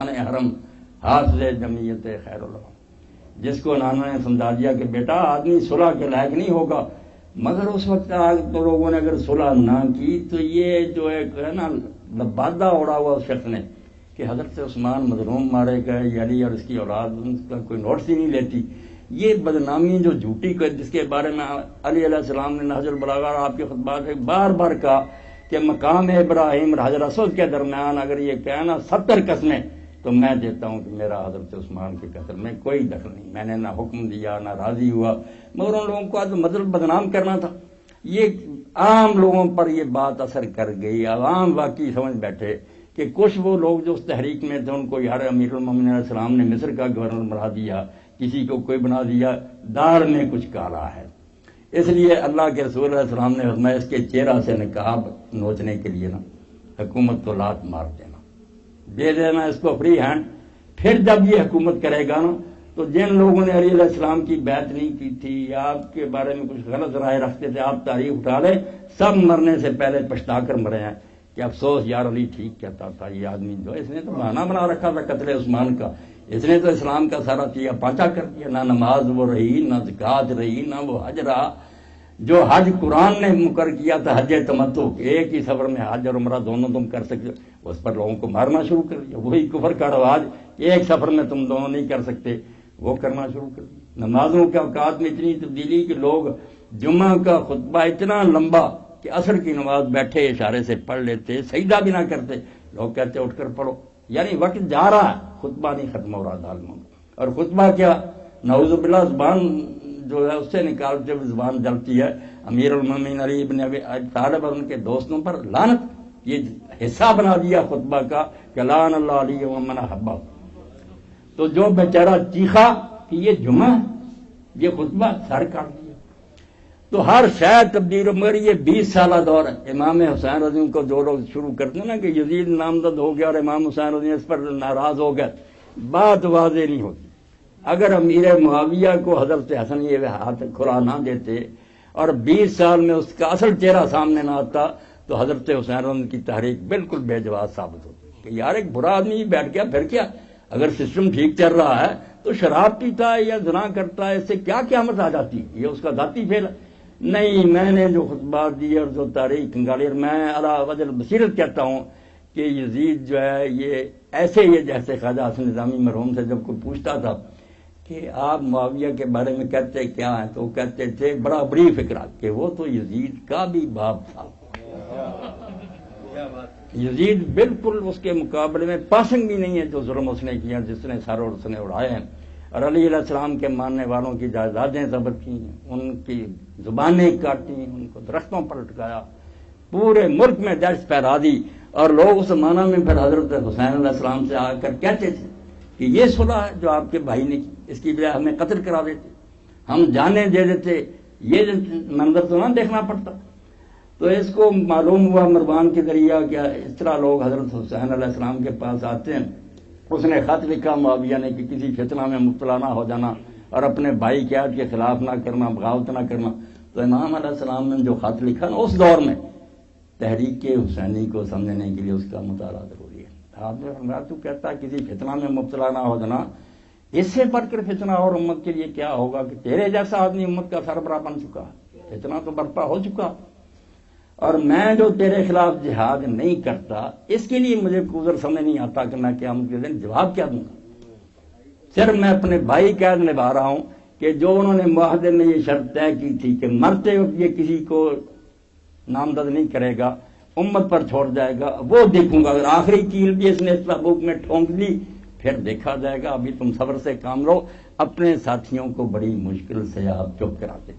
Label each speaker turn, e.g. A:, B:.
A: حرم حافظ جمعیت خیر العلوم، جس کو نانا نے سمجھا دیا کہ بیٹا آدمی صلح کے لائق نہیں ہوگا، مگر اس وقت تو لوگوں نے اگر صلح نہ کی تو یہ جو ایک ہے نا لبادہ اڑا ہوا اس شخص نے کہ حضرت عثمان مظلوم مارے گئے، یہ علی اور اس کی اولاد ان کا کوئی نوٹس ہی نہیں لیتی، یہ بدنامی جو جھوٹی جس کے بارے میں علی علیہ السلام نے نہج البلاغہ اور آپ کے خطبات میں بار بار کہا کہ مقام ابراہیم اور حجر اسود کے درمیان اگر یہ کہنا 70 قسمیں تو میں دیتا ہوں کہ میرا حضرت عثمان کے قتل میں کوئی دخل نہیں، میں نے نہ حکم دیا نہ راضی ہوا، مگر ان لوگوں کو مطلب بدنام کرنا تھا۔ یہ عام لوگوں پر یہ بات اثر کر گئی، عوام واقعی سمجھ بیٹھے کہ کچھ وہ لوگ جو اس تحریک میں تھے ان کو یار امیر المومنین علیہ السلام نے مصر کا گورنر بنا دیا، کسی کو کوئی بنا دیا، داڑھ میں کچھ کالا ہے۔ اس لیے اللہ کے رسول علیہ السلام نے فرمایا اس کے چہرہ سے نقاب نوچنے کے لیے نا حکومت کو لات مار دینا، دے دینا اس کو فری ہینڈ۔ پھر جب یہ حکومت کرے گا نا تو جن لوگوں نے علی علیہ السلام کی بیعت نہیں کی تھی یا آپ کے بارے میں کچھ غلط رائے رکھتے تھے، آپ تاریخ اٹھا لیں، سب مرنے سے پہلے پچھتا کر مرے ہیں کہ افسوس یار علی ٹھیک کہتا تھا، یہ آدمی جو اس نے تو بہانہ بنا رکھا تھا قتل عثمان کا، اس نے تو اسلام کا سارا چیا پانچا کر دیا، نہ نماز وہ رہی، نہ زکوٰۃ رہی، نہ وہ حج رہا۔ جو حج قرآن نے مقرر کیا تھا حج تمتع، ایک ہی سفر میں حج اور عمرہ دونوں تم کر سکتے، اس پر لوگوں کو مارنا شروع کر دیا۔ وہی کفر کا رواج ایک سفر میں تم دونوں نہیں کر سکتے، وہ کرنا شروع کر دیا۔ نمازوں کے اوقات میں اتنی تبدیلی کہ لوگ جمعہ کا خطبہ اتنا لمبا کہ عصر کی نماز بیٹھے اشارے سے پڑھ لیتے، سجدہ بھی نہ کرتے، لوگ کہتے اٹھ کر پڑھو، یعنی وقت جا رہا ہے، خطبہ نہیں ختم ہو رہا ظالموں میں۔ اور خطبہ کیا، نعوذ باللہ زبان جو ہے اس سے نکال جب زبان جلتی ہے، امیر المومنین علی ابن ابی طالب اور ان کے دوستوں پر لعنت، یہ حصہ بنا دیا خطبہ کا کہ لعن اللہ علی ومن احبہ۔ تو جو بیچارہ چیخا کہ یہ جمعہ یہ خطبہ، سر کاٹ دیا۔ تو ہر شاید تبدیل، مگر یہ 20 سالہ دور ہے۔ امام حسین رضی اللہ کو جو لوگ شروع کرتے ہیں نا کہ یزید نامزد ہو گیا اور امام حسین رضی اس پر ناراض ہو گئے، بات واضح نہیں ہوتی۔ اگر امیر معاویہ کو حضرت حسن یہ ہاتھ کھلا نہ دیتے اور 20 سال میں اس کا اصل چہرہ سامنے نہ آتا تو حضرت حسین رضی کی تحریک بالکل بے جواز ثابت ہوتی کہ یار ایک برا آدمی بیٹھ گیا، پھر کیا، اگر سسٹم ٹھیک چل رہا ہے تو شراب پیتا ہے یا زنا کرتا ہے، اس سے کیا قیامت آ جاتی ہے، یہ اس کا ذاتی فعل ہے۔ نہیں، میں نے جو خطبات دیے اور جو تاریخ کنگالی، میں علی وجہ بصیرت کہتا ہوں کہ یزید جو ہے یہ ایسے ہی جیسے خواجہ حسن نظامی مرحوم سے جب کوئی پوچھتا تھا کہ آپ معاویہ کے بارے میں کہتے کیا ہیں تو وہ کہتے تھے بڑا بڑی فکرہ کہ وہ تو یزید کا بھی باپ تھا۔ یزید بالکل اس کے مقابلے میں پاسنگ بھی نہیں ہے جو ظلم اس نے کیا، جس نے سر اور اس نے اڑائے ہیں، اور علی علیہ السلام کے ماننے والوں کی جائیدادیں ضبط کی، ان کی زبانیں کاٹی، ان کو درختوں پر لٹکایا، پورے ملک میں دہشت پھیلا دی۔ اور لوگ اس زمانہ میں پھر حضرت حسین علیہ السلام سے آ کر کہتے تھے کہ یہ صلح ہے جو آپ کے بھائی نے کی، اس کی بجائے ہمیں قتل کرا دیتے، ہم جانیں دے دیتے، یہ منظر تو نہ دیکھنا پڑتا۔ تو اس کو معلوم ہوا مروان کے ذریعہ کہ اس طرح لوگ حضرت حسین علیہ السلام کے پاس آتے ہیں۔ اس نے خط لکھا معاویہ نے کہ کسی فتنہ میں مبتلا نہ ہو جانا اور اپنے بھائی کے عہد کے خلاف نہ کرنا، بغاوت نہ کرنا۔ تو امام علیہ السلام نے جو خط لکھا نا اس دور میں، تحریک حسینی کو سمجھنے کے لیے اس کا مطالعہ ضروری ہے۔ آپ نے فرمایا تو کہتا ہے کسی فتنہ میں مبتلا نہ ہو جانا، اس سے بڑھ کر فتنہ اور امت کے لیے کیا ہوگا کہ تیرے جیسا آدمی امت کا سربراہ بن چکا، فتنہ تو برپا ہو چکا، اور میں جو تیرے خلاف جہاد نہیں کرتا اس کے لیے مجھے عذر سمجھ نہیں آتا کہ میں قیامت کے دن جواب کیا دوں گا۔ صرف میں اپنے بھائی قید نبھا رہا ہوں کہ جو انہوں نے معاہدے میں یہ شرط طے کی تھی کہ مرتے وقت یہ کسی کو نامزد نہیں کرے گا، امت پر چھوڑ جائے گا، وہ دیکھوں گا۔ اگر آخری کیل بھی اس نے اس تابوت میں ٹھونک دی پھر دیکھا جائے گا۔ ابھی تم صبر سے کام لو۔ اپنے ساتھیوں کو بڑی مشکل سے آپ چپ کراتے